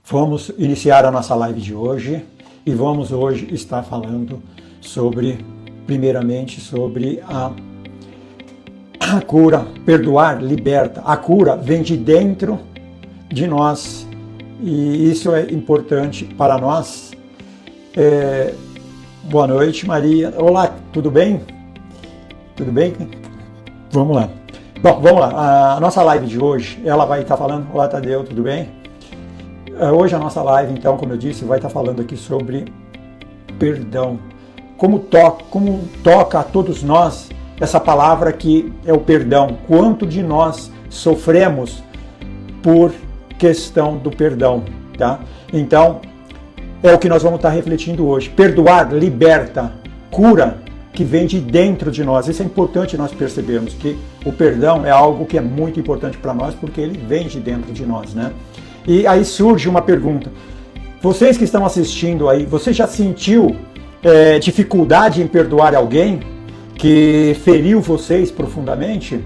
Vamos iniciar a nossa live de hoje e vamos hoje estar falando sobre, primeiramente, sobre a cura. Perdoar liberta. A cura vem de dentro de nós e isso é importante para nós. Boa noite, Maria. Olá, tudo bem? Tudo bem? Vamos lá. Bom, vamos lá. A nossa live de hoje, ela vai estar falando... Olá, Tadeu, tudo bem? Hoje a nossa live, então, como eu disse, vai estar falando aqui sobre perdão. Como toca a todos nós essa palavra que é o perdão. Quanto de nós sofremos por questão do perdão, tá? Então, é o que nós vamos estar refletindo hoje. Perdoar liberta, cura, que vem de dentro de nós. Isso é importante nós percebermos, que o perdão é algo que é muito importante para nós, porque ele vem de dentro de nós, né? E aí surge uma pergunta. Vocês que estão assistindo aí, você já sentiu dificuldade em perdoar alguém que feriu vocês profundamente?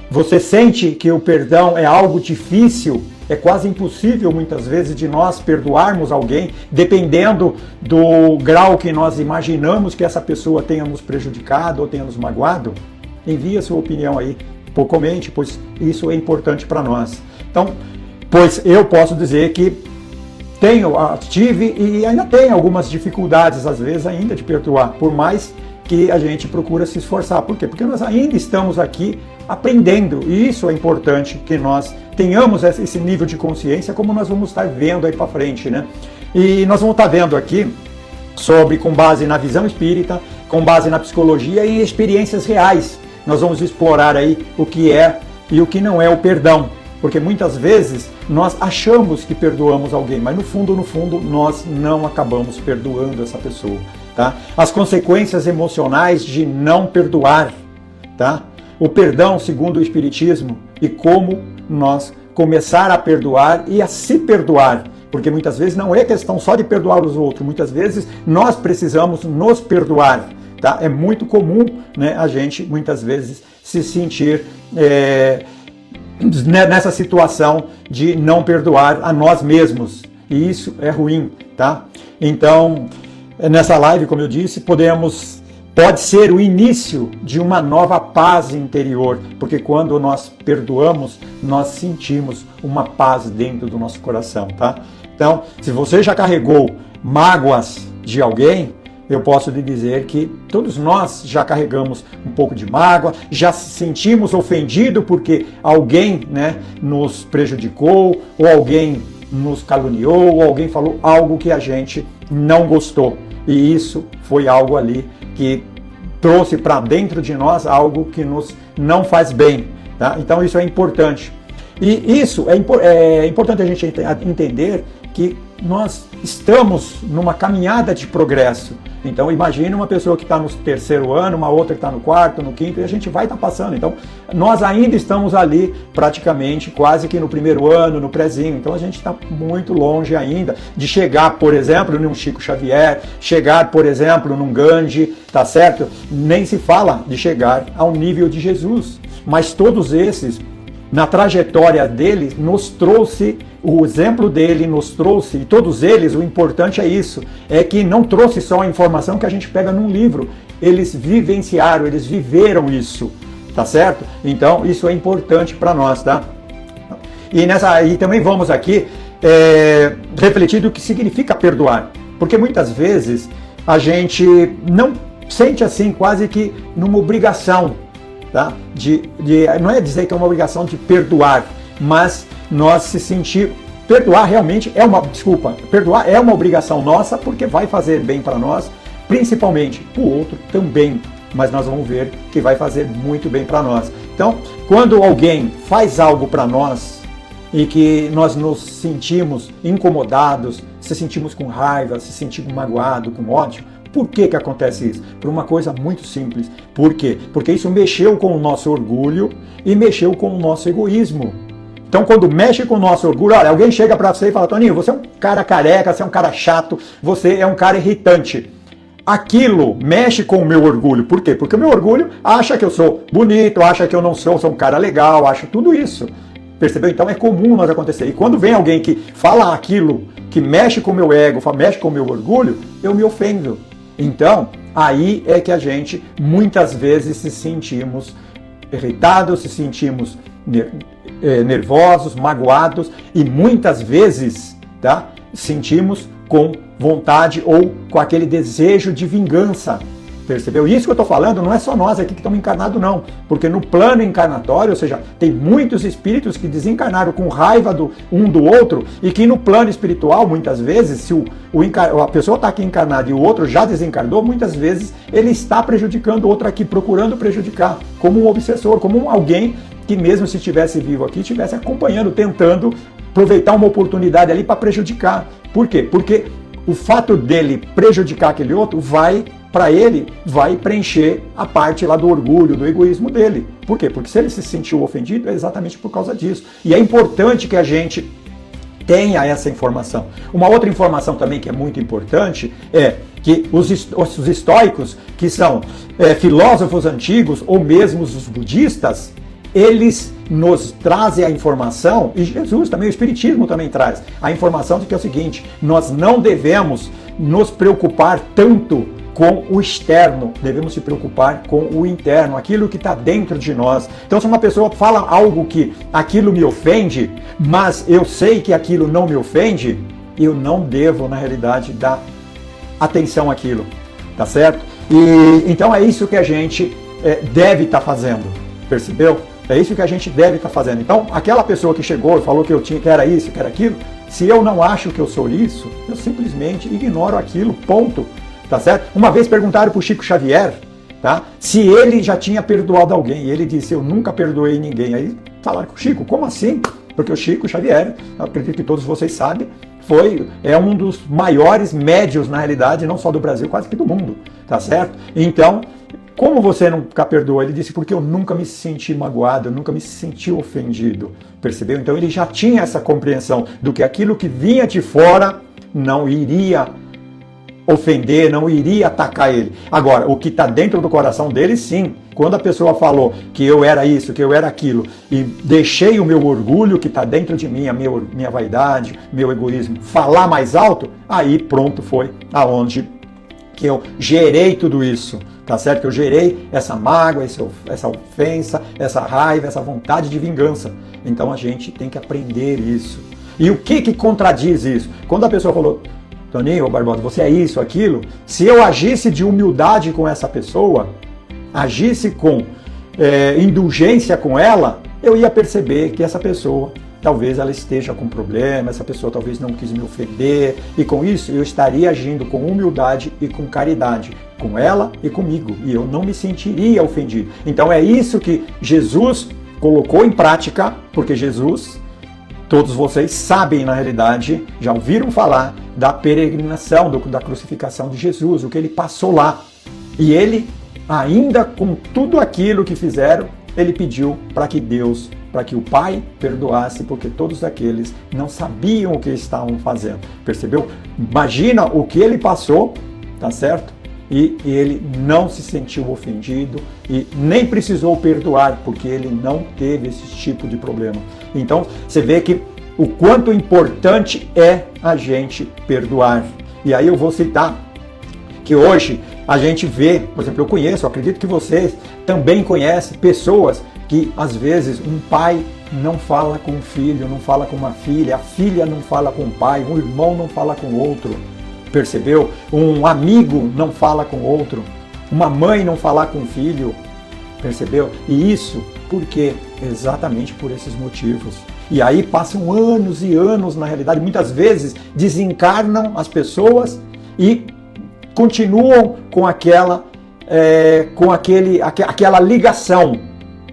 Você sente que o perdão é algo difícil? É quase impossível muitas vezes de nós perdoarmos alguém, dependendo do grau que nós imaginamos que essa pessoa tenha nos prejudicado ou tenha nos magoado? Envie a sua opinião aí, comente, pois isso é importante para nós. Então, pois eu posso dizer que tive e ainda tenho algumas dificuldades, às vezes, ainda de perdoar, por mais que a gente procura se esforçar. Por quê? Porque nós ainda estamos aqui aprendendo, e isso é importante que nós tenhamos esse nível de consciência, como nós vamos estar vendo aí para frente, né? E nós vamos estar vendo aqui com base na visão espírita, com base na psicologia e em experiências reais. Nós vamos explorar aí o que é e o que não é o perdão. Porque muitas vezes nós achamos que perdoamos alguém, mas no fundo, nós não acabamos perdoando essa pessoa, tá? As consequências emocionais de não perdoar, tá? O perdão segundo o Espiritismo e como nós começar a perdoar e a se perdoar. Porque muitas vezes não é questão só de perdoar os outros, muitas vezes nós precisamos nos perdoar, tá? É muito comum, né, a gente muitas vezes se sentir... nessa situação de não perdoar a nós mesmos, e isso é ruim, tá? Então, nessa live, como eu disse, pode ser o início de uma nova paz interior, porque quando nós perdoamos, nós sentimos uma paz dentro do nosso coração, tá? Então, se você já carregou mágoas de alguém, eu posso lhe dizer que todos nós já carregamos um pouco de mágoa, já se sentimos ofendidos porque alguém, né, nos prejudicou, ou alguém nos caluniou, ou alguém falou algo que a gente não gostou. E isso foi algo ali que trouxe para dentro de nós algo que nos não faz bem, tá? Então isso é importante. E isso é importante a gente entender que nós estamos numa caminhada de progresso. Então imagine uma pessoa que está no terceiro ano, uma outra que está no quarto, no quinto, e a gente vai estar passando. Então nós ainda estamos ali praticamente quase que no primeiro ano, no prézinho. Então a gente está muito longe ainda de chegar, por exemplo, num Chico Xavier, chegar, por exemplo, num Gandhi, tá certo? Nem se fala de chegar ao nível de Jesus. Mas todos esses, na trajetória dele, nos trouxe, o exemplo dele nos trouxe, e todos eles, o importante é isso, é que não trouxe só a informação que a gente pega num livro, eles vivenciaram, eles viveram isso, tá certo? Então isso é importante para nós, tá? E também vamos aqui refletir do que significa perdoar, porque muitas vezes a gente não sente assim quase que numa obrigação, tá? Não é dizer que é uma obrigação de perdoar, mas nós se sentir... Perdoar realmente perdoar é uma obrigação nossa, porque vai fazer bem para nós, principalmente para o outro também, mas nós vamos ver que vai fazer muito bem para nós. Então, quando alguém faz algo para nós e que nós nos sentimos incomodados, se sentimos com raiva, se sentimos magoados, com ódio, por que que acontece isso? Por uma coisa muito simples. Por quê? Porque isso mexeu com o nosso orgulho e mexeu com o nosso egoísmo. Então, quando mexe com o nosso orgulho, olha, alguém chega para você e fala: Toninho, você é um cara careca, você é um cara chato, você é um cara irritante. Aquilo mexe com o meu orgulho. Por quê? Porque o meu orgulho acha que eu sou bonito, acha que eu não sou um cara legal, acha tudo isso. Percebeu? Então é comum nós acontecer. E quando vem alguém que fala aquilo, que mexe com o meu ego, mexe com o meu orgulho, eu me ofendo. Então, aí é que a gente muitas vezes se sentimos irritados, se sentimos nervosos, magoados e muitas vezes, tá, sentimos com vontade ou com aquele desejo de vingança. Percebeu? Isso que eu estou falando não é só nós aqui que estamos encarnados, não. Porque no plano encarnatório, ou seja, tem muitos espíritos que desencarnaram com raiva um do outro e que no plano espiritual, muitas vezes, se a pessoa está aqui encarnada e o outro já desencarnou, muitas vezes ele está prejudicando o outro aqui, procurando prejudicar, como um obsessor, como alguém que mesmo se estivesse vivo aqui, estivesse acompanhando, tentando aproveitar uma oportunidade ali para prejudicar. Por quê? Porque o fato dele prejudicar aquele outro vai preencher a parte lá do orgulho, do egoísmo dele. Por quê? Porque se ele se sentiu ofendido, é exatamente por causa disso. E é importante que a gente tenha essa informação. Uma outra informação também que é muito importante é que os estoicos, que são filósofos antigos, ou mesmo os budistas, eles nos trazem a informação, e Jesus também, o Espiritismo também traz, a informação de que é o seguinte: nós não devemos nos preocupar tanto com o externo, devemos se preocupar com o interno, aquilo que está dentro de nós. Então, se uma pessoa fala algo que aquilo me ofende, mas eu sei que aquilo não me ofende, eu não devo, na realidade, dar atenção àquilo, tá certo? E então é isso que a gente deve estar fazendo, percebeu? É isso que a gente deve estar fazendo. Então, aquela pessoa que chegou e falou que que era isso, que era aquilo, se eu não acho que eu sou isso, eu simplesmente ignoro aquilo, ponto. Tá certo? Uma vez perguntaram para o Chico Xavier, tá, se ele já tinha perdoado alguém. E ele disse: eu nunca perdoei ninguém. Aí falaram com o Chico: como assim? Porque o Chico Xavier, eu acredito que todos vocês sabem, é um dos maiores médiuns, na realidade, não só do Brasil, quase que do mundo. Tá certo? Então, como você nunca perdoa? Ele disse: porque eu nunca me senti magoado, eu nunca me senti ofendido. Percebeu? Então ele já tinha essa compreensão do que aquilo que vinha de fora não iria ofender, não iria atacar ele. Agora, o que está dentro do coração dele, sim. Quando a pessoa falou que eu era isso, que eu era aquilo, e deixei o meu orgulho que está dentro de mim, a minha vaidade, meu egoísmo, falar mais alto, aí pronto, foi aonde que eu gerei tudo isso. Tá certo? Que eu gerei essa mágoa, essa ofensa, essa raiva, essa vontade de vingança. Então a gente tem que aprender isso. E o que contradiz isso? Quando a pessoa falou: Toninho, Barbosa, você é isso, aquilo. Se eu agisse de humildade com essa pessoa, agisse com indulgência com ela, eu ia perceber que essa pessoa, talvez ela esteja com problema, essa pessoa talvez não quis me ofender, e com isso eu estaria agindo com humildade e com caridade, com ela e comigo, e eu não me sentiria ofendido. Então é isso que Jesus colocou em prática, porque Jesus, todos vocês sabem, na realidade, já ouviram falar da peregrinação, da crucificação de Jesus, o que ele passou lá. E ele, ainda com tudo aquilo que fizeram, ele pediu para que o Pai perdoasse, porque todos aqueles não sabiam o que estavam fazendo. Percebeu? Imagina o que ele passou, tá certo? E ele não se sentiu ofendido e nem precisou perdoar, porque ele não teve esse tipo de problema. Então, você vê que o quanto importante é a gente perdoar. E aí eu vou citar que hoje a gente vê, por exemplo, eu acredito que vocês também conhecem pessoas que às vezes um pai não fala com o filho, não fala com uma filha, a filha não fala com o pai, um irmão não fala com o outro. Percebeu? Um amigo não fala com o outro, uma mãe não falar com o filho. Percebeu? E isso por quê? Exatamente por esses motivos. E aí passam anos e anos, na realidade, muitas vezes desencarnam as pessoas e continuam com aquela ligação.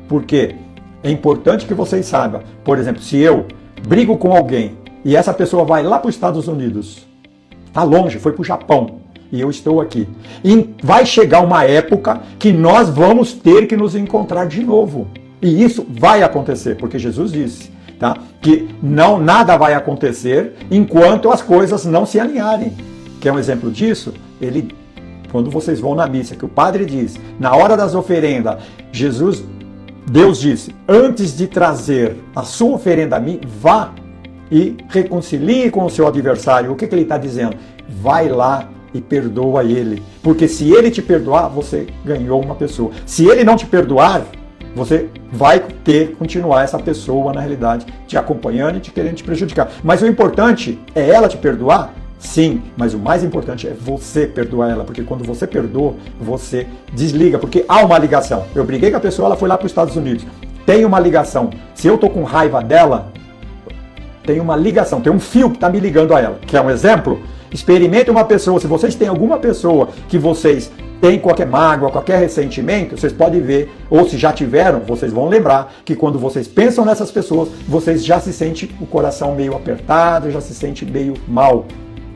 Por quê? É importante que vocês saibam. Por exemplo, se eu brigo com alguém e essa pessoa vai lá para os Estados Unidos, está longe, foi para o Japão, e eu estou aqui. E vai chegar uma época que nós vamos ter que nos encontrar de novo. E isso vai acontecer, porque Jesus disse, tá, que nada vai acontecer enquanto as coisas não se alinharem. Quer um exemplo disso? Quando vocês vão na missa, que o padre diz, na hora das oferendas, Jesus Deus disse, antes de trazer a sua oferenda a mim, vá e reconcilie com o seu adversário. O que ele está dizendo? Vai lá e perdoa ele. Porque se ele te perdoar, você ganhou uma pessoa. Se ele não te perdoar, você vai continuar essa pessoa, na realidade, te acompanhando e te querendo te prejudicar. Mas o importante é ela te perdoar? Sim, mas o mais importante é você perdoar ela, porque quando você perdoa, você desliga, porque há uma ligação. Eu briguei com a pessoa, ela foi lá para os Estados Unidos. Tem uma ligação. Se eu tô com raiva dela, tem uma ligação, tem um fio que está me ligando a ela. Quer um exemplo? Experimente uma pessoa, se vocês têm alguma pessoa que vocês têm qualquer mágoa, qualquer ressentimento, vocês podem ver, ou se já tiveram, vocês vão lembrar que quando vocês pensam nessas pessoas, vocês já se sentem o coração meio apertado, já se sente meio mal.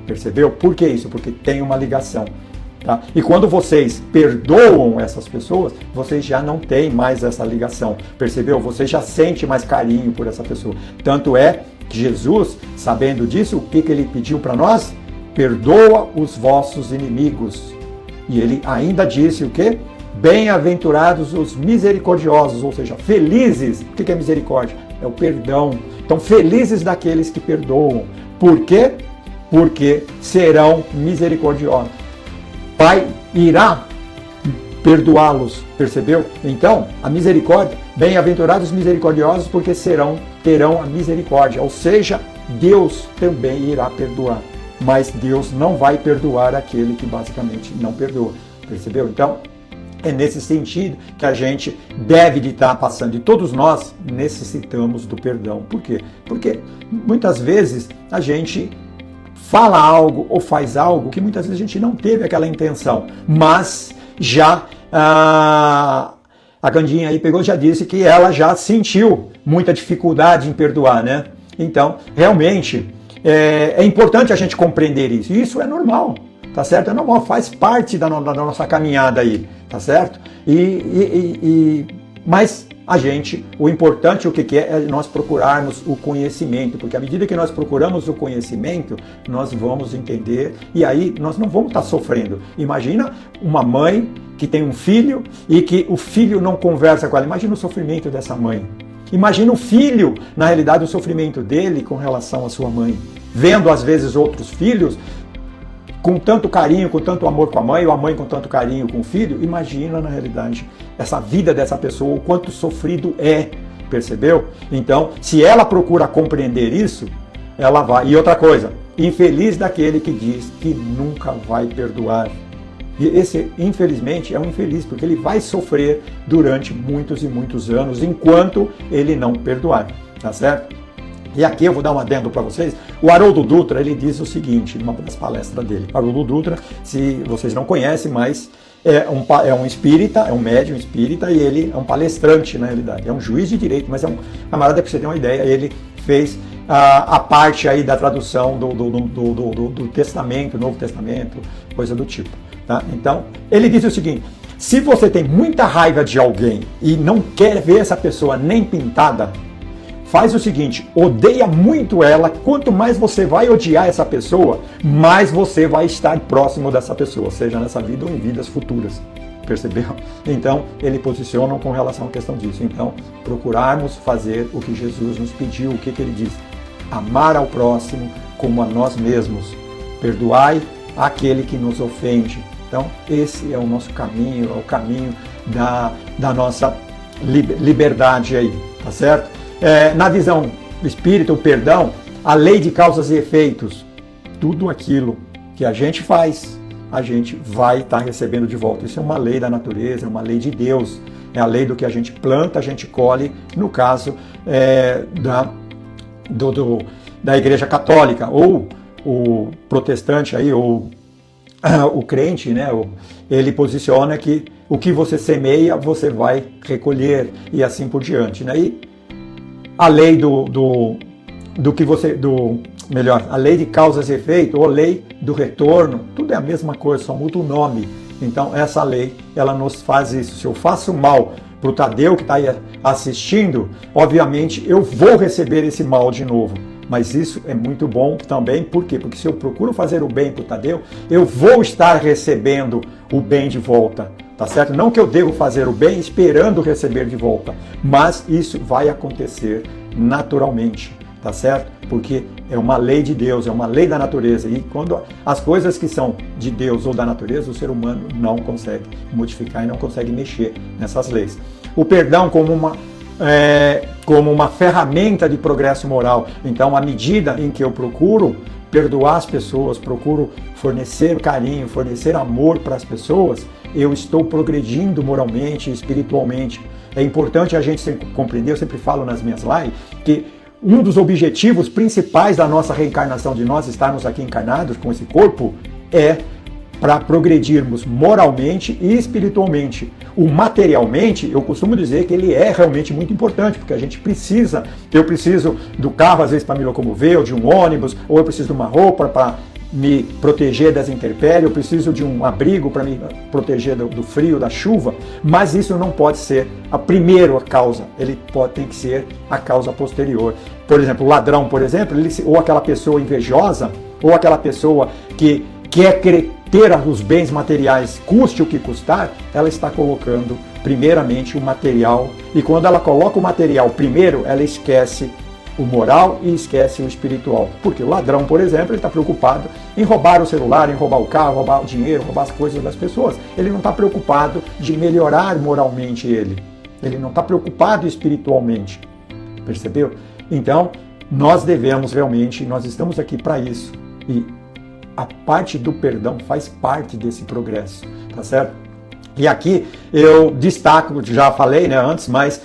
Percebeu? Por que isso? Porque tem uma ligação. Tá? E quando vocês perdoam essas pessoas, vocês já não têm mais essa ligação. Percebeu? Você já sente mais carinho por essa pessoa. Tanto é que Jesus, sabendo disso, o que ele pediu para nós? Perdoa os vossos inimigos. E ele ainda disse o quê? Bem-aventurados os misericordiosos, ou seja, felizes. O que é misericórdia? É o perdão. Então, felizes daqueles que perdoam. Por quê? Porque serão misericordiosos. Pai irá perdoá-los, percebeu? Então, a misericórdia, bem-aventurados os misericordiosos, porque terão a misericórdia. Ou seja, Deus também irá perdoar. Mas Deus não vai perdoar aquele que basicamente não perdoa. Percebeu? Então, é nesse sentido que a gente deve de estar passando. E todos nós necessitamos do perdão. Por quê? Porque muitas vezes a gente fala algo ou faz algo que muitas vezes a gente não teve aquela intenção. Mas já a Candinha aí pegou, já disse que ela já sentiu muita dificuldade em perdoar, né? Então, realmente, é importante a gente compreender isso. E isso é normal, tá certo? É normal, faz parte da nossa caminhada aí, tá certo? Mas a gente, o importante, o que é nós procurarmos o conhecimento, porque à medida que nós procuramos o conhecimento, nós vamos entender e aí nós não vamos estar sofrendo. Imagina uma mãe que tem um filho e que o filho não conversa com ela. Imagina o sofrimento dessa mãe. Imagina o filho, na realidade, o sofrimento dele com relação à sua mãe. Vendo, às vezes, outros filhos com tanto carinho, com tanto amor com a mãe, ou a mãe com tanto carinho com o filho. Imagina, na realidade, essa vida dessa pessoa, o quanto sofrido é, percebeu? Então, se ela procura compreender isso, ela vai. E outra coisa, infeliz daquele que diz que nunca vai perdoar. E esse, infelizmente, é um infeliz, porque ele vai sofrer durante muitos e muitos anos, enquanto ele não perdoar, tá certo? E aqui eu vou dar um adendo para vocês. O Haroldo Dutra, ele diz o seguinte, numa das palestras dele. Haroldo Dutra, se vocês não conhecem, mas é um espírita, é um médium espírita, e ele é um palestrante, na realidade. É um juiz de direito, mas é um camarada, para você ter uma ideia, ele fez a parte aí da tradução do Testamento, Novo Testamento, coisa do tipo. Tá? Então, ele diz o seguinte, se você tem muita raiva de alguém e não quer ver essa pessoa nem pintada, faz o seguinte, odeia muito ela, quanto mais você vai odiar essa pessoa, mais você vai estar próximo dessa pessoa, seja nessa vida ou em vidas futuras. Percebeu? Então, ele posiciona com relação à questão disso. Então, procurarmos fazer o que Jesus nos pediu, o que ele diz? Amar ao próximo como a nós mesmos. Perdoai aquele que nos ofende. Então, esse é o nosso caminho, é o caminho da nossa liberdade aí, tá certo? Na visão espírita, o perdão, a lei de causas e efeitos, tudo aquilo que a gente faz, a gente vai estar recebendo de volta. Isso é uma lei da natureza, é uma lei de Deus, é a lei do que a gente planta, a gente colhe, no caso da Igreja Católica, ou o protestante aí, ou o crente, né? Ele posiciona que o que você semeia, você vai recolher, e assim por diante, né? E a lei a lei de causas e efeitos, ou a lei do retorno, tudo é a mesma coisa, só muda o nome. Então essa lei, ela nos faz isso. Se eu faço mal para o Tadeu que está aí assistindo, obviamente eu vou receber esse mal de novo. Mas isso é muito bom também, por quê? Porque se eu procuro fazer o bem para o Tadeu, eu vou estar recebendo o bem de volta, tá tá certo? Não que eu devo fazer o bem esperando receber de volta, mas isso vai acontecer naturalmente, tá certo? Porque é uma lei de Deus, é uma lei da natureza, e quando as coisas que são de Deus ou da natureza, o ser humano não consegue modificar e não consegue mexer nessas leis. O perdão como uma ferramenta de progresso moral. Então, à medida em que eu procuro perdoar as pessoas, procuro fornecer carinho, fornecer amor para as pessoas, eu estou progredindo moralmente e espiritualmente. É importante a gente compreender, eu sempre falo nas minhas lives, que um dos objetivos principais da nossa reencarnação, de nós estarmos aqui encarnados com esse corpo, é para progredirmos moralmente e espiritualmente. O materialmente, eu costumo dizer que ele é realmente muito importante, porque a gente precisa, eu preciso do carro às vezes para me locomover, ou de um ônibus, ou eu preciso de uma roupa para me proteger das intempéries, eu preciso de um abrigo para me proteger do frio, da chuva, mas isso não pode ser a primeira causa, tem que ser a causa posterior. Por exemplo, o ladrão, por exemplo, ou aquela pessoa invejosa, ou aquela pessoa que quer ter os bens materiais, custe o que custar, ela está colocando primeiramente o material, e quando ela coloca o material primeiro, ela esquece o moral e esquece o espiritual. Porque o ladrão, por exemplo, ele está preocupado em roubar o celular, em roubar o carro, roubar o dinheiro, roubar as coisas das pessoas. Ele não está preocupado de melhorar moralmente ele. Ele não está preocupado espiritualmente. Percebeu? Então, nós devemos realmente, nós estamos aqui para isso. E a parte do perdão faz parte desse progresso, tá certo? E aqui eu destaco, já falei, né, antes, mas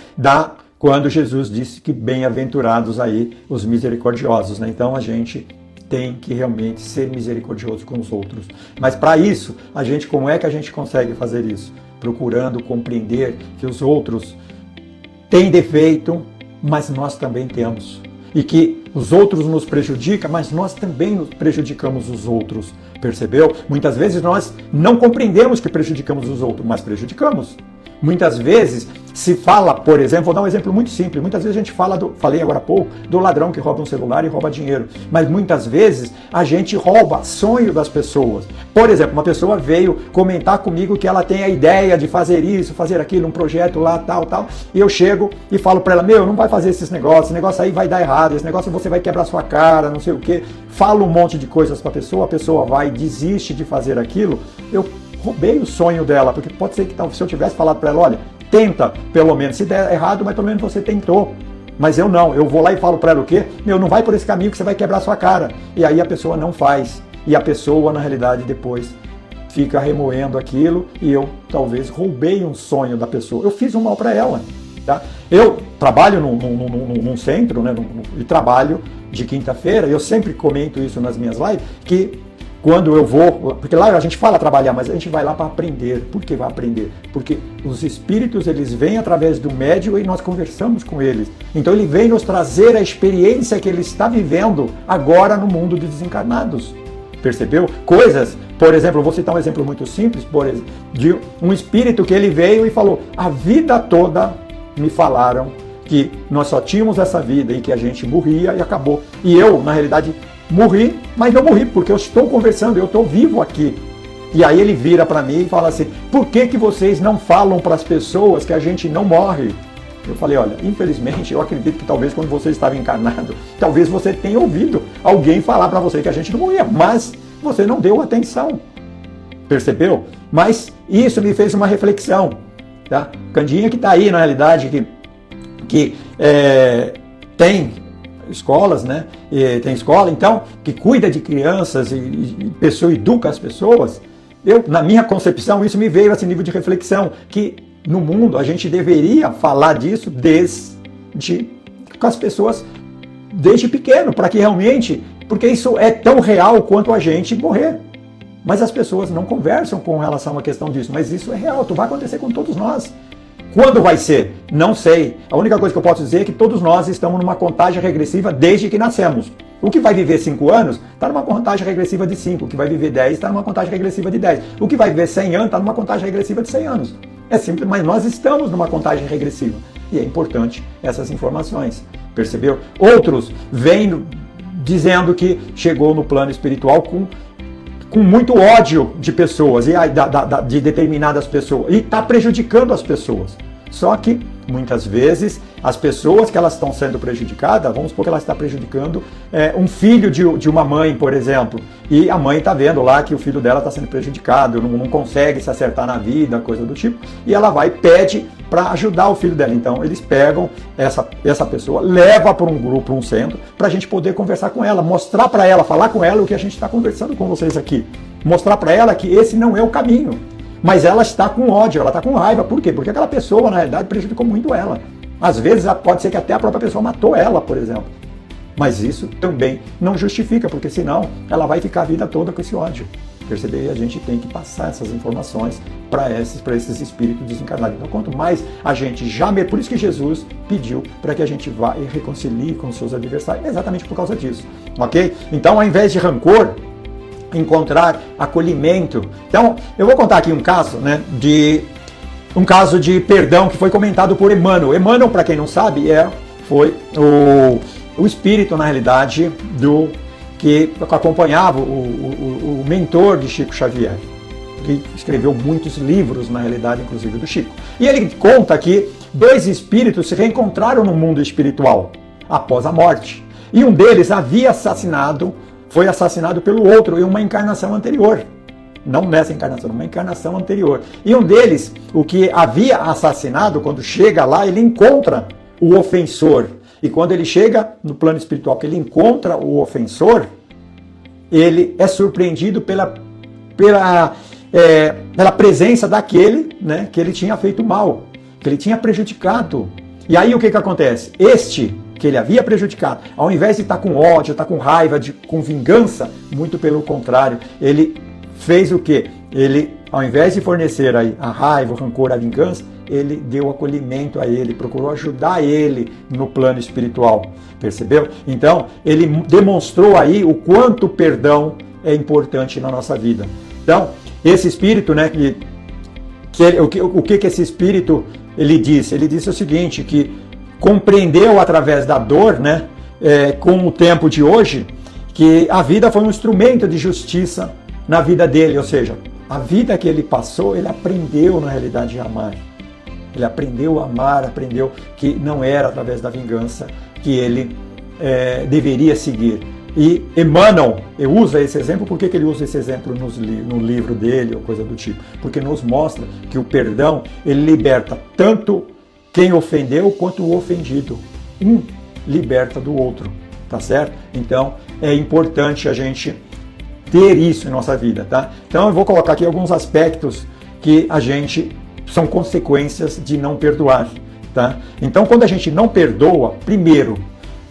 quando Jesus disse que bem-aventurados aí os misericordiosos, né? Então a gente tem que realmente ser misericordioso com os outros. Mas para isso, como é que a gente consegue fazer isso? Procurando compreender que os outros têm defeito, mas nós também temos. E que os outros nos prejudicam, mas nós também nos prejudicamos os outros. Percebeu? Muitas vezes nós não compreendemos que prejudicamos os outros, mas prejudicamos. Muitas vezes se fala, por exemplo, vou dar um exemplo muito simples, muitas vezes a gente falei agora há pouco, do ladrão que rouba um celular e rouba dinheiro, mas muitas vezes a gente rouba sonho das pessoas. Por exemplo, uma pessoa veio comentar comigo que ela tem a ideia de fazer isso, fazer aquilo, um projeto lá, tal, e eu chego e falo para ela, não vai fazer esse negócio aí vai dar errado, esse negócio você vai quebrar sua cara, não sei o quê. Falo um monte de coisas para a pessoa vai, desiste de fazer aquilo, eu roubei o sonho dela, porque pode ser que se eu tivesse falado para ela, olha, tenta, pelo menos, se der errado, mas pelo menos você tentou. Mas eu não, eu vou lá e falo para ela o quê? Não vai por esse caminho que você vai quebrar sua cara. E aí a pessoa não faz. E a pessoa, na realidade, depois fica remoendo aquilo e eu talvez roubei um sonho da pessoa. Eu fiz um mal para ela. Tá? Eu trabalho num centro, né, e trabalho de quinta-feira, eu sempre comento isso nas minhas lives, que quando eu vou, porque lá a gente fala trabalhar, mas a gente vai lá para aprender. Por que vai aprender? Porque os espíritos, eles vêm através do médium e nós conversamos com eles. Então ele vem nos trazer a experiência que ele está vivendo agora no mundo de desencarnados. Percebeu? Coisas, por exemplo, eu vou citar um exemplo muito simples, de um espírito que ele veio e falou, a vida toda me falaram que nós só tínhamos essa vida e que a gente morria e acabou. E eu, na realidade, morri, mas não morri, porque eu estou conversando, eu estou vivo aqui. E aí ele vira para mim e fala assim, por que vocês não falam para as pessoas que a gente não morre? Eu falei, olha, infelizmente, eu acredito que talvez quando você estava encarnado, talvez você tenha ouvido alguém falar para você que a gente não morria, mas você não deu atenção. Percebeu? Mas isso me fez uma reflexão. Tá? Candinha que está aí, na realidade, que tem escolas, né? Tem escola, então, que cuida de crianças e pessoa educa as pessoas. Na minha concepção, isso me veio a esse nível de reflexão, que no mundo a gente deveria falar disso com as pessoas desde pequeno, para que realmente, porque isso é tão real quanto a gente morrer. Mas as pessoas não conversam com relação à questão disso, mas isso é real, vai acontecer com todos nós. Quando vai ser? Não sei. A única coisa que eu posso dizer é que todos nós estamos numa contagem regressiva desde que nascemos. O que vai viver 5 anos está numa contagem regressiva de 5. O que vai viver 10 está numa contagem regressiva de 10. O que vai viver 100 anos está numa contagem regressiva de 100 anos. É simples, mas nós estamos numa contagem regressiva. E é importante essas informações. Percebeu? Outros vêm dizendo que chegou no plano espiritual com com muito ódio de pessoas, de determinadas pessoas, e está prejudicando as pessoas. Só que, muitas vezes, as pessoas que elas estão sendo prejudicadas, vamos supor que ela está prejudicando um filho de uma mãe, por exemplo, e a mãe está vendo lá que o filho dela está sendo prejudicado, não consegue se acertar na vida, coisa do tipo, e ela vai e pede para ajudar o filho dela. Então, eles pegam essa pessoa, leva para um grupo, um centro, para a gente poder conversar com ela, mostrar para ela, falar com ela o que a gente está conversando com vocês aqui. Mostrar para ela que esse não é o caminho. Mas ela está com ódio, ela está com raiva. Por quê? Porque aquela pessoa, na realidade, prejudicou muito ela. Às vezes, pode ser que até a própria pessoa matou ela, por exemplo. Mas isso também não justifica, porque senão ela vai ficar a vida toda com esse ódio. Perceber? E a gente tem que passar essas informações para esses espíritos desencarnados. Então, quanto mais a gente por isso que Jesus pediu para que a gente vá e reconcilie com os seus adversários, exatamente por causa disso. Ok? Então, ao invés de rancor, encontrar acolhimento. Então, eu vou contar aqui um caso, né, um caso de perdão que foi comentado por Emmanuel. Emmanuel, para quem não sabe, foi o espírito, na realidade, que acompanhava o mentor de Chico Xavier, que escreveu muitos livros, na realidade, inclusive do Chico. E ele conta que 2 espíritos se reencontraram no mundo espiritual após a morte. E um deles foi assassinado pelo outro em uma encarnação anterior. Não nessa encarnação, numa encarnação anterior. E um deles, o que havia assassinado, quando chega lá, ele encontra o ofensor. E quando ele chega no plano espiritual, que ele encontra o ofensor, ele é surpreendido pela presença daquele, né, que ele tinha feito mal, que ele tinha prejudicado. E aí o que acontece? Que ele havia prejudicado, ao invés de estar com ódio, estar com raiva, com vingança, muito pelo contrário, ele fez o quê? Ele, ao invés de fornecer a raiva, o rancor, a vingança, ele deu acolhimento a ele, procurou ajudar ele no plano espiritual, percebeu? Então, ele demonstrou aí o quanto o perdão é importante na nossa vida. Então, esse espírito, né, o que esse espírito ele disse? Ele disse o seguinte, que compreendeu através da dor, né, com o tempo de hoje, que a vida foi um instrumento de justiça na vida dele, ou seja, a vida que ele passou, ele aprendeu na realidade a amar. Ele aprendeu a amar, aprendeu que não era através da vingança que ele deveria seguir. E Emmanuel usa esse exemplo. Por que ele usa esse exemplo no livro dele, ou coisa do tipo? Porque nos mostra que o perdão, ele liberta tanto quem ofendeu quanto o ofendido. Um liberta do outro, tá certo? Então, é importante a gente ter isso em nossa vida, tá? Então, eu vou colocar aqui alguns aspectos que são consequências de não perdoar, tá? Então, quando a gente não perdoa, primeiro,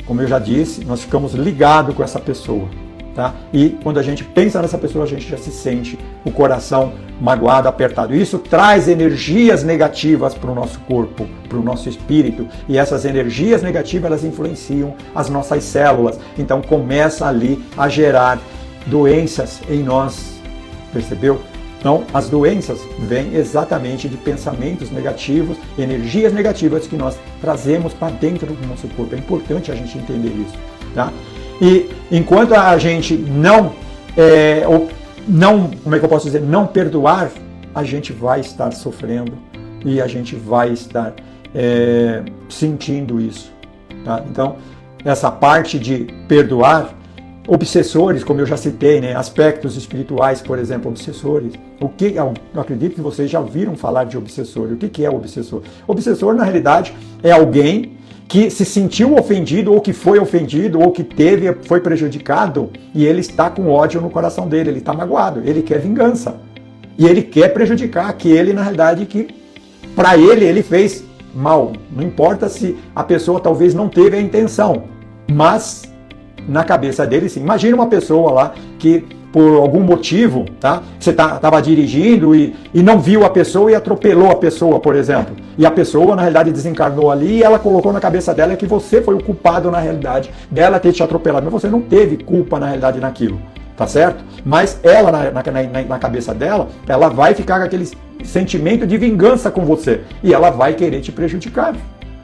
como eu já disse, nós ficamos ligados com essa pessoa, tá? E quando a gente pensa nessa pessoa, a gente já se sente o coração magoado, apertado. Isso traz energias negativas para o nosso corpo, para o nosso espírito. E essas energias negativas, elas influenciam as nossas células. Então começa ali a gerar doenças em nós, percebeu? Então, as doenças vêm exatamente de pensamentos negativos, energias negativas que nós trazemos para dentro do nosso corpo. É importante a gente entender isso, tá? E enquanto a gente não, como é que eu posso dizer, não perdoar, a gente vai estar sofrendo e a gente vai estar sentindo isso, tá? Então, essa parte de perdoar, obsessores, como eu já citei, né? Aspectos espirituais, por exemplo, obsessores. Eu acredito que vocês já ouviram falar de obsessor. O que é o obsessor? Obsessor, na realidade, é alguém que se sentiu ofendido, ou que foi ofendido, ou que foi prejudicado, e ele está com ódio no coração dele, ele está magoado, ele quer vingança. E ele quer prejudicar aquele, na realidade, que para ele fez mal. Não importa se a pessoa talvez não teve a intenção, mas na cabeça dele, sim. Imagina uma pessoa lá que, por algum motivo, tá? Você estava dirigindo e não viu a pessoa e atropelou a pessoa, por exemplo. E a pessoa, na realidade, desencarnou ali e ela colocou na cabeça dela que você foi o culpado, na realidade, dela ter te atropelado. Mas você não teve culpa, na realidade, naquilo, tá certo? Mas ela, na cabeça dela, ela vai ficar com aquele sentimento de vingança com você. E ela vai querer te prejudicar.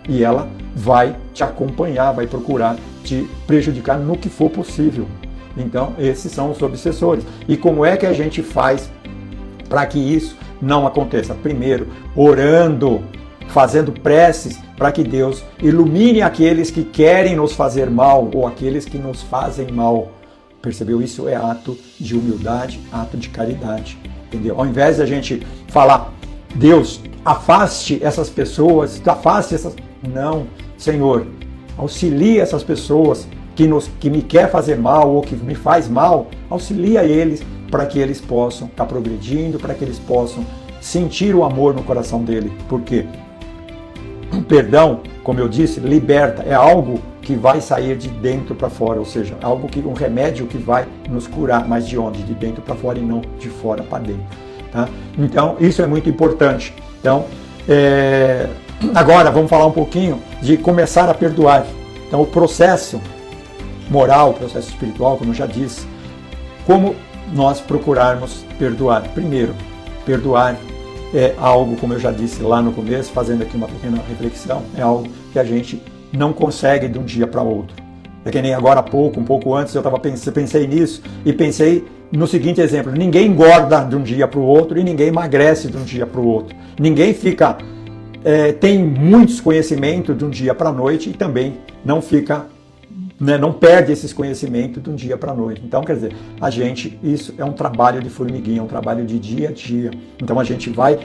E ela vai te acompanhar, vai procurar te prejudicar no que for possível. Então, esses são os obsessores. E como é que a gente faz para que isso não aconteça? Primeiro, orando, fazendo preces para que Deus ilumine aqueles que querem nos fazer mal ou aqueles que nos fazem mal. Percebeu? Isso é ato de humildade, ato de caridade. Entendeu? Ao invés de a gente falar, Deus, afaste essas pessoas, afaste essas... Não, Senhor, auxilie essas pessoas que me quer fazer mal ou que me faz mal, auxilia eles para que eles possam estar progredindo, para que eles possam sentir o amor no coração dele. Por quê? O perdão, como eu disse, liberta, é algo que vai sair de dentro para fora, ou seja, um remédio que vai nos curar, mas de onde? De dentro para fora e não de fora para dentro. Tá? Então, isso é muito importante. Então, agora vamos falar um pouquinho de começar a perdoar. Então, o processo moral, o processo espiritual, como eu já disse, como nós procurarmos perdoar. Primeiro, perdoar é algo, como eu já disse lá no começo, fazendo aqui uma pequena reflexão, é algo que a gente não consegue de um dia para outro. É que nem agora há pouco, um pouco antes, eu pensei nisso e pensei no seguinte exemplo: ninguém engorda de um dia para o outro e ninguém emagrece de um dia para o outro. Ninguém fica, tem muitos conhecimentos de um dia para a noite e também não fica, não perde esses conhecimentos de um dia para a noite. Então, quer dizer, isso é um trabalho de formiguinha, é um trabalho de dia a dia. Então a gente vai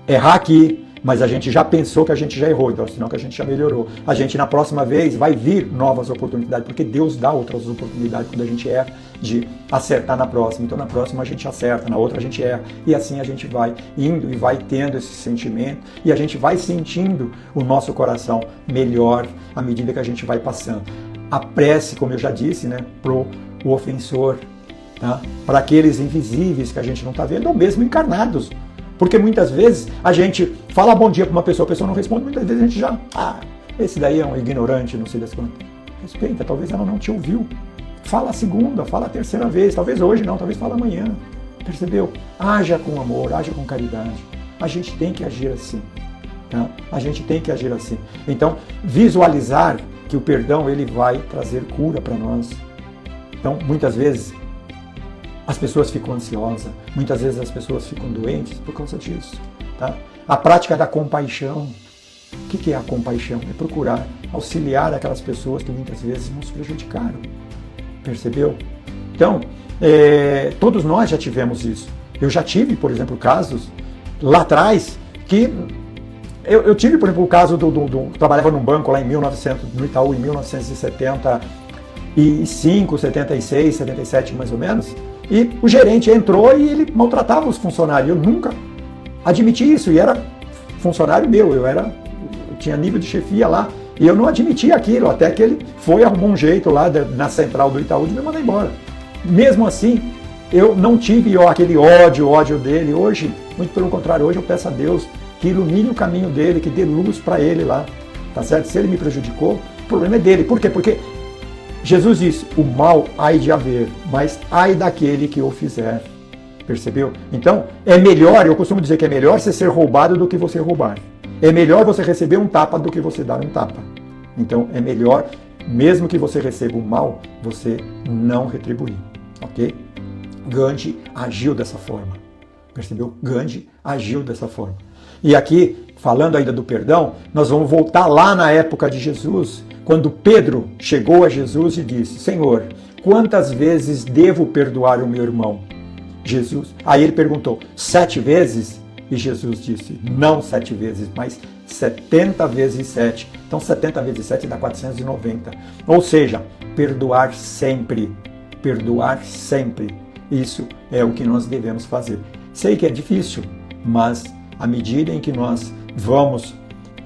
errar aqui, mas a gente já pensou que a gente já errou, então senão que a gente já melhorou. A gente na próxima vez vai vir novas oportunidades, porque Deus dá outras oportunidades quando a gente erra, de acertar na próxima. Então na próxima a gente acerta, na outra a gente erra. E assim a gente vai indo e vai tendo esse sentimento e a gente vai sentindo o nosso coração melhor à medida que a gente vai passando. A prece, como eu já disse, pro ofensor, tá? Para aqueles invisíveis que a gente não está vendo, ou mesmo encarnados. Porque muitas vezes a gente fala bom dia para uma pessoa, a pessoa não responde, muitas vezes a gente já, esse daí é um ignorante, não sei das quantas. Respeita, talvez ela não te ouviu. Fala a segunda, fala a terceira vez, talvez hoje não, talvez fala amanhã. Percebeu? Haja com amor, haja com caridade. A gente tem que agir assim. Tá? A gente tem que agir assim. Então, visualizar que o perdão ele vai trazer cura para nós. Então, muitas vezes, as pessoas ficam ansiosas, muitas vezes as pessoas ficam doentes por causa disso. Tá? A prática da compaixão. O que é a compaixão? É procurar auxiliar aquelas pessoas que muitas vezes nos prejudicaram. Percebeu? Então, todos nós já tivemos isso. Eu já tive, por exemplo, casos lá atrás que... Eu tive, por exemplo, o caso trabalhava num banco lá no Itaú, em 1975, 76, 77 mais ou menos, e o gerente entrou e ele maltratava os funcionários. Eu nunca admiti isso, e era funcionário meu, eu tinha nível de chefia lá, e eu não admitia aquilo, até que ele arrumou um jeito lá na central do Itaú de me mandar embora. Mesmo assim, eu não tive aquele ódio dele. Hoje, muito pelo contrário, hoje eu peço a Deus que ilumine o caminho dele, que dê luz para ele lá, tá certo? Se ele me prejudicou, o problema é dele. Por quê? Porque Jesus disse, o mal há de haver, mas ai daquele que o fizer. Percebeu? Então, é melhor, eu costumo dizer que é melhor você ser roubado do que você roubar. É melhor você receber um tapa do que você dar um tapa. Então, é melhor, mesmo que você receba um mal, você não retribuir, ok? Gandhi agiu dessa forma. Percebeu? Gandhi agiu dessa forma. E aqui, falando ainda do perdão, nós vamos voltar lá na época de Jesus, quando Pedro chegou a Jesus e disse, Senhor, quantas vezes devo perdoar o meu irmão? Aí ele perguntou, 7 vezes? E Jesus disse, não 7 vezes, mas 70 vezes 7. Então 70 vezes 7 dá 490. Ou seja, perdoar sempre. Perdoar sempre. Isso é o que nós devemos fazer. Sei que é difícil, mas à medida em que nós vamos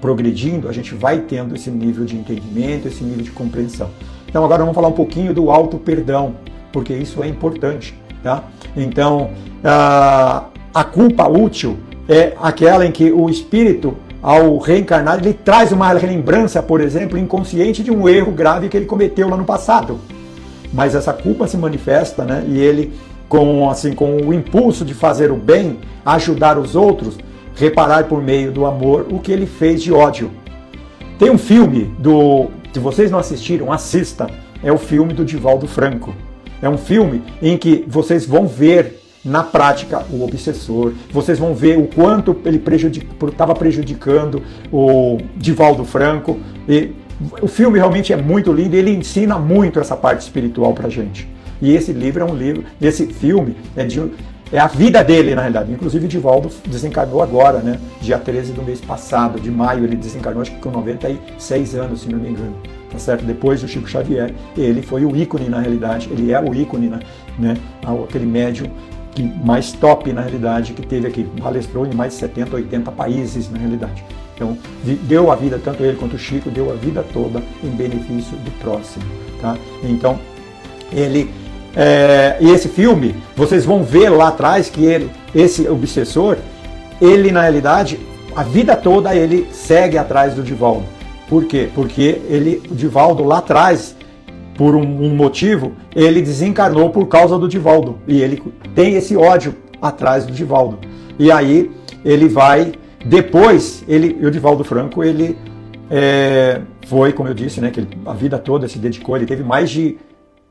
progredindo, a gente vai tendo esse nível de entendimento, esse nível de compreensão. Então agora vamos falar um pouquinho do auto-perdão, porque isso é importante. Tá? Então, a culpa útil é aquela em que o espírito, ao reencarnar, ele traz uma lembrança, por exemplo, inconsciente de um erro grave que ele cometeu lá no passado. Mas essa culpa se manifesta, e ele, com o impulso de fazer o bem, ajudar os outros, reparar por meio do amor o que ele fez de ódio. Tem um filme, se vocês não assistiram, assista, é o filme do Divaldo Franco. É um filme em que vocês vão ver na prática o obsessor, vocês vão ver o quanto ele estava prejudicando o Divaldo Franco. E o filme realmente é muito lindo, ele ensina muito essa parte espiritual pra gente. E esse livro é um livro, esse filme é a vida dele, na realidade. Inclusive o Divaldo desencarnou agora, né? Dia 13 do mês passado, de maio, ele desencarnou, acho que com 96 anos, se não me engano. Tá certo? Depois do Chico Xavier, ele foi o ícone, na realidade. Ele é o ícone, né? Aquele médium que mais top, na realidade, que teve aqui. Palestrou em mais de 70, 80 países, na realidade. Então, deu a vida, tanto ele quanto o Chico, deu a vida toda em benefício do próximo. Tá? Então, e esse filme, vocês vão ver lá atrás que esse obsessor, ele na realidade, a vida toda ele segue atrás do Divaldo. Por quê? Porque o Divaldo lá atrás, por um motivo, ele desencarnou por causa do Divaldo. E ele tem esse ódio atrás do Divaldo. E aí ele vai, depois, o Divaldo Franco, ele foi, como eu disse, né, que a vida toda se dedicou, ele teve mais de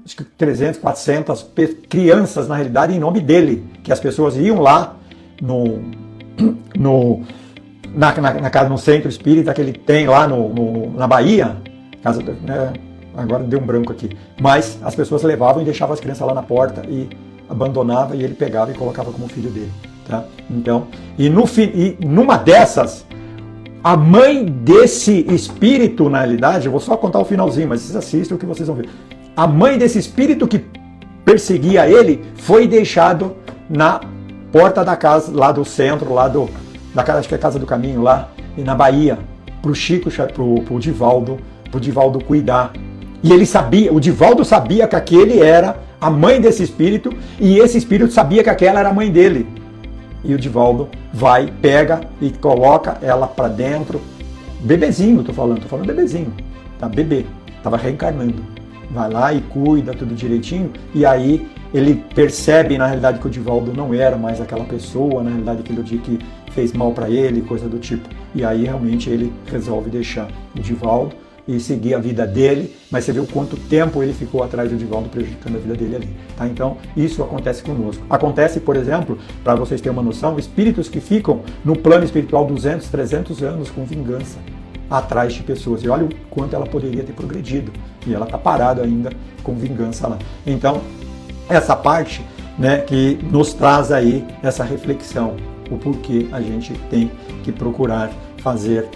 acho que 300, 400 crianças, na realidade, em nome dele, que as pessoas iam lá no centro espírita que ele tem lá na Bahia, agora deu um branco aqui, mas as pessoas levavam e deixavam as crianças lá na porta e abandonava, e ele pegava e colocava como filho dele. Tá? Então, e numa dessas, a mãe desse espírito, na realidade, eu vou só contar o finalzinho, mas vocês assistem o que vocês vão ver. A mãe desse espírito que perseguia ele foi deixado na porta da casa, lá do centro, da casa, acho que é a Casa do Caminho, lá na Bahia, pro Chico, pro Divaldo cuidar. E ele sabia, o Divaldo sabia que aquele era a mãe desse espírito, e esse espírito sabia que aquela era a mãe dele. E o Divaldo vai, pega e coloca ela para dentro. Bebezinho, tô falando bebezinho, tá? Bebê, tava reencarnando. Vai lá e cuida tudo direitinho, e aí ele percebe na realidade que o Divaldo não era mais aquela pessoa, na realidade aquele dia que fez mal para ele, coisa do tipo. E aí realmente ele resolve deixar o Divaldo e seguir a vida dele, mas você vê o quanto tempo ele ficou atrás do Divaldo, prejudicando a vida dele ali. Tá? Então isso acontece conosco. Acontece, por exemplo, para vocês terem uma noção, espíritos que ficam no plano espiritual 200, 300 anos com vingança atrás de pessoas. E olha o quanto ela poderia ter progredido. E ela está parada ainda com vingança lá. Então, essa parte, né, que nos traz aí essa reflexão, o porquê a gente tem que procurar fazer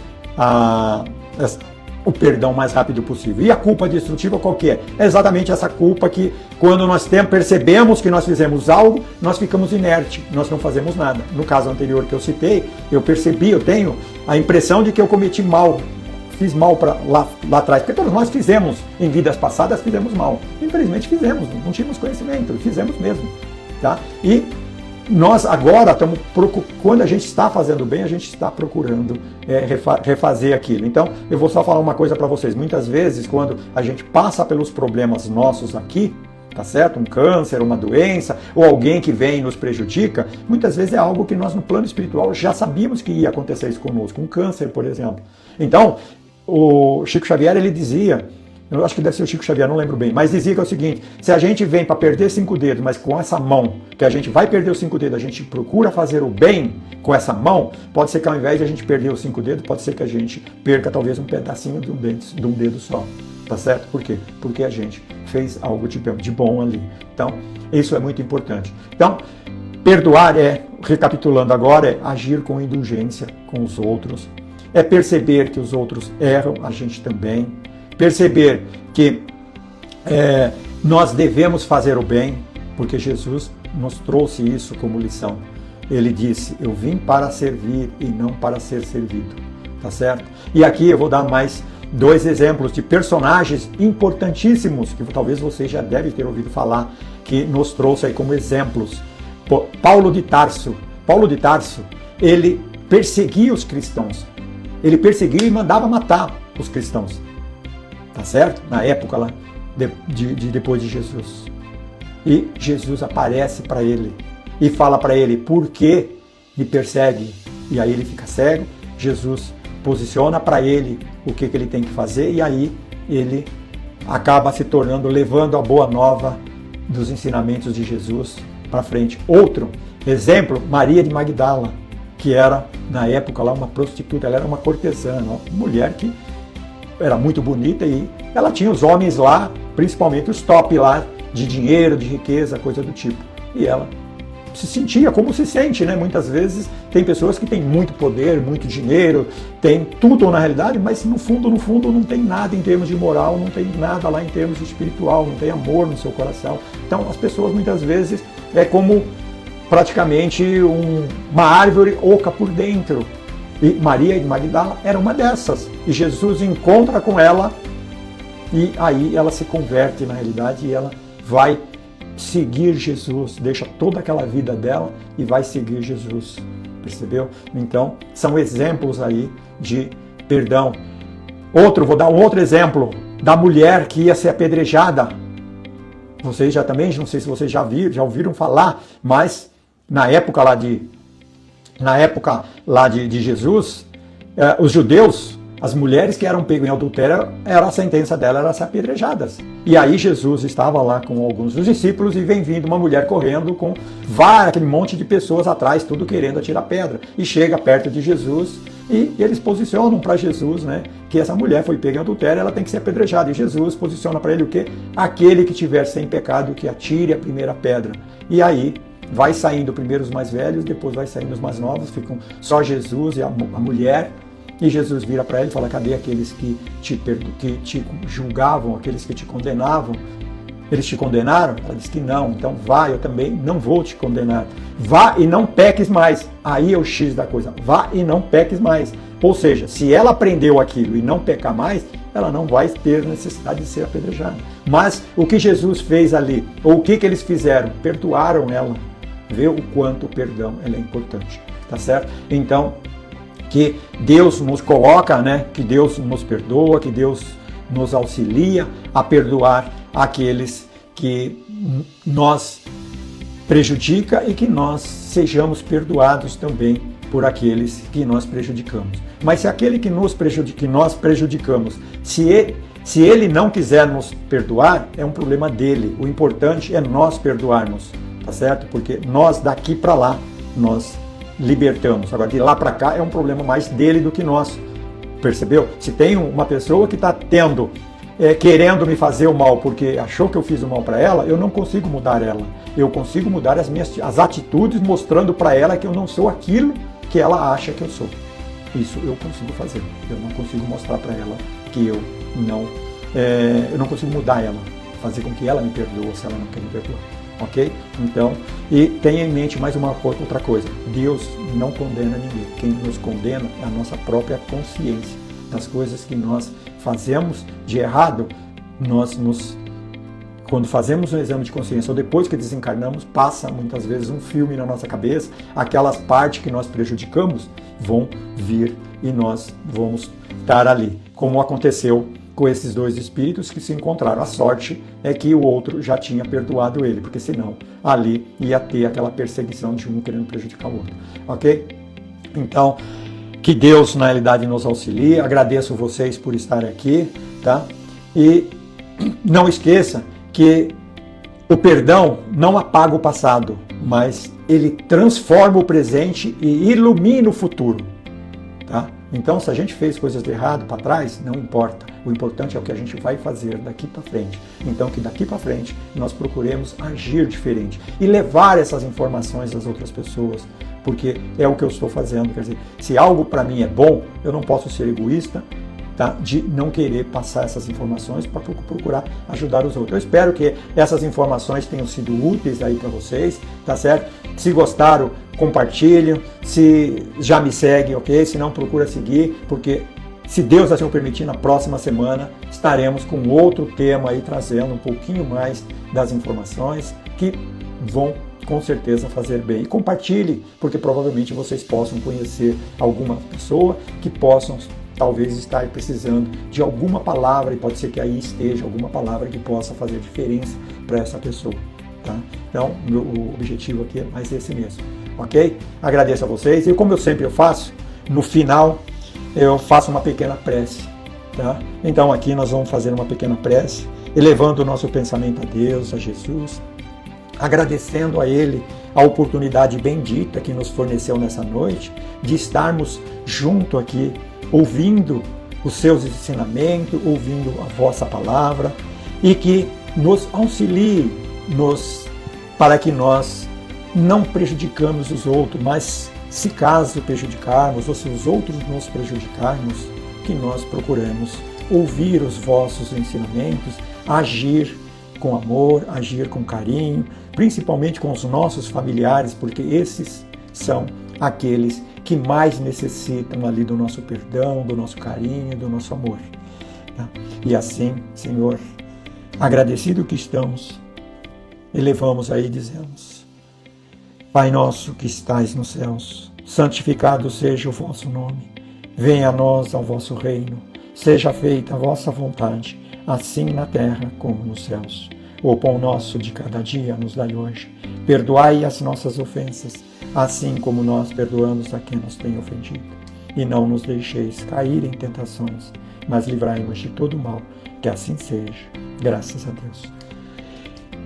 o perdão o mais rápido possível. E a culpa destrutiva qual que é? É exatamente essa culpa que, quando nós percebemos que nós fizemos algo, nós ficamos inertes, nós não fazemos nada. No caso anterior que eu citei, eu tenho a impressão de que eu cometi mal, fiz mal lá atrás, porque todos nós fizemos, em vidas passadas, fizemos mal. Infelizmente fizemos, não tínhamos conhecimento, fizemos mesmo. Tá? E nós agora quando a gente está fazendo bem, a gente está procurando refazer aquilo. Então, eu vou só falar uma coisa para vocês. Muitas vezes, quando a gente passa pelos problemas nossos aqui, tá certo? Um câncer, uma doença, ou alguém que vem e nos prejudica, muitas vezes é algo que nós no plano espiritual já sabíamos que ia acontecer isso conosco. Um câncer, por exemplo. Então, o Chico Xavier, ele dizia, eu acho que deve ser o Chico Xavier, não lembro bem, mas dizia que é o seguinte: se a gente vem para perder 5 dedos, mas com essa mão, que a gente vai perder os 5 dedos, a gente procura fazer o bem com essa mão, pode ser que ao invés de a gente perder os 5 dedos, pode ser que a gente perca talvez um pedacinho de um dedo só. Tá certo? Por quê? Porque a gente fez algo de bom ali. Então, isso é muito importante. Então, perdoar recapitulando agora, é agir com indulgência com os outros, é perceber que os outros erram, a gente também, perceber que nós devemos fazer o bem, porque Jesus nos trouxe isso como lição. Ele disse: eu vim para servir e não para ser servido. Tá certo? E aqui eu vou dar mais 2 exemplos de personagens importantíssimos, que talvez vocês já devem ter ouvido falar, que nos trouxe aí como exemplos. Paulo de Tarso. Paulo de Tarso, ele perseguia os cristãos. Ele perseguia e mandava matar os cristãos. Tá certo? Na época lá, depois de Jesus. E Jesus aparece para ele e fala para ele: por que me persegue? E aí ele fica cego. Jesus posiciona para ele o que ele tem que fazer, e aí ele acaba se tornando, levando a boa nova dos ensinamentos de Jesus para frente. Outro exemplo, Maria de Magdala, que era, na época, lá uma prostituta, ela era uma cortesã, uma mulher que era muito bonita e ela tinha os homens lá, principalmente os top lá, de dinheiro, de riqueza, coisa do tipo. E ela se sentia como se sente, né? Muitas vezes tem pessoas que têm muito poder, muito dinheiro, tem tudo na realidade, mas no fundo não tem nada em termos de moral, não tem nada lá em termos de espiritual, não tem amor no seu coração. Então as pessoas muitas vezes é como praticamente uma árvore oca por dentro. E Maria de Magdala era uma dessas. E Jesus encontra com ela e aí ela se converte na realidade e ela vai seguir Jesus, deixa toda aquela vida dela e vai seguir Jesus. Percebeu? Então, são exemplos aí de perdão. Vou dar um outro exemplo da mulher que ia ser apedrejada. Vocês já também, não sei se vocês já ouviram falar, mas na época lá de Jesus, os judeus, as mulheres que eram pegas em adultério, a sentença dela era ser apedrejadas. E aí Jesus estava lá com alguns dos discípulos e vem vindo uma mulher correndo com aquele monte de pessoas atrás, tudo querendo atirar pedra. E chega perto de Jesus e eles posicionam para Jesus, né, que essa mulher foi pega em adultério, ela tem que ser apedrejada. E Jesus posiciona para ele o quê? Aquele que tiver sem pecado, que atire a primeira pedra. E aí vai saindo primeiro os mais velhos, depois vai saindo os mais novos, ficam só Jesus e a mulher. E Jesus vira para ele e fala: cadê aqueles que te julgavam, aqueles que te condenavam? Eles te condenaram? Ela diz que não. Então vá, eu também não vou te condenar. Vá e não peques mais. Aí é o X da coisa. Vá e não peques mais. Ou seja, se ela aprendeu aquilo e não pecar mais, ela não vai ter necessidade de ser apedrejada. Mas o que Jesus fez ali, ou o que eles fizeram? Perdoaram ela. Vê o quanto o perdão é importante. Tá certo? Então, que Deus nos coloca, né? Que Deus nos perdoa, que Deus nos auxilia a perdoar aqueles que nos prejudica e que nós sejamos perdoados também por aqueles que nós prejudicamos. Mas se aquele que nós prejudicamos, se ele não quiser nos perdoar, é um problema dele. O importante é nós perdoarmos, tá certo? Porque nós daqui para lá, nós libertamos. Agora, de lá para cá é um problema mais dele do que nosso. Percebeu? Se tem uma pessoa que está querendo me fazer o mal porque achou que eu fiz o mal para ela, eu não consigo mudar ela. Eu consigo mudar as atitudes mostrando para ela que eu não sou aquilo que ela acha que eu sou. Isso eu consigo fazer. Eu não consigo mostrar para ela que eu não consigo mudar ela, fazer com que ela me perdoe se ela não quer me perdoar. Ok? Então, e tenha em mente mais outra coisa. Deus não condena ninguém. Quem nos condena é a nossa própria consciência. Das coisas que nós fazemos de errado, quando fazemos um exame de consciência ou depois que desencarnamos, passa muitas vezes um filme na nossa cabeça, aquelas partes que nós prejudicamos vão vir e nós vamos estar ali. Como aconteceu com esses dois espíritos que se encontraram. A sorte é que o outro já tinha perdoado ele, porque senão ali ia ter aquela perseguição de um querendo prejudicar o outro. Ok? Então, que Deus na realidade nos auxilie. Agradeço vocês por estarem aqui, tá? E não esqueça que o perdão não apaga o passado, mas ele transforma o presente e ilumina o futuro, tá? Então, se a gente fez coisas de errado para trás, não importa. O importante é o que a gente vai fazer daqui para frente. Então, que daqui para frente nós procuremos agir diferente e levar essas informações às outras pessoas, porque é o que eu estou fazendo. Quer dizer, se algo para mim é bom, eu não posso ser egoísta, tá? De não querer passar essas informações para procurar ajudar os outros. Eu espero que essas informações tenham sido úteis aí para vocês, tá certo? Se gostaram, compartilhem. Se já me segue, ok? Se não, procura seguir, porque se Deus assim o permitir, na próxima semana estaremos com outro tema aí, trazendo um pouquinho mais das informações que vão com certeza fazer bem. E compartilhe, porque provavelmente vocês possam conhecer alguma pessoa que possam talvez estar precisando de alguma palavra, e pode ser que aí esteja alguma palavra que possa fazer diferença para essa pessoa. Tá? Então, o objetivo aqui é mais esse mesmo. Ok? Agradeço a vocês. E como eu sempre faço, no final eu faço uma pequena prece. Tá? Então aqui nós vamos fazer uma pequena prece, elevando o nosso pensamento a Deus, a Jesus, agradecendo a Ele a oportunidade bendita que nos forneceu nessa noite, de estarmos junto aqui, ouvindo os seus ensinamentos, ouvindo a vossa palavra, e que nos auxilie para que nós não prejudicamos os outros, mas se caso prejudicarmos, ou se os outros nos prejudicarmos, que nós procuremos ouvir os vossos ensinamentos, agir com amor, agir com carinho, principalmente com os nossos familiares, porque esses são aqueles que mais necessitam ali do nosso perdão, do nosso carinho, do nosso amor. E assim, Senhor, agradecido que estamos, elevamos aí e dizemos: Pai nosso que estais nos céus, santificado seja o vosso nome. Venha a nós ao vosso reino. Seja feita a vossa vontade, assim na terra como nos céus. O pão nosso de cada dia nos dai hoje. Perdoai as nossas ofensas, assim como nós perdoamos a quem nos tem ofendido. E não nos deixeis cair em tentações, mas livrai-nos de todo mal. Que assim seja. Graças a Deus.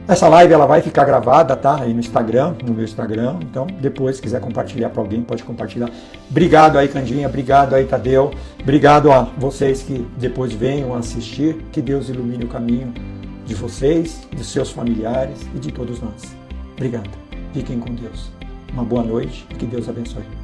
Essa live ela vai ficar gravada, tá? Aí no Instagram, no meu Instagram. Então, depois, se quiser compartilhar para alguém, pode compartilhar. Obrigado aí, Candinha. Obrigado aí, Tadeu. Obrigado a vocês que depois venham assistir. Que Deus ilumine o caminho de vocês, dos seus familiares e de todos nós. Obrigado. Fiquem com Deus. Uma boa noite e que Deus abençoe.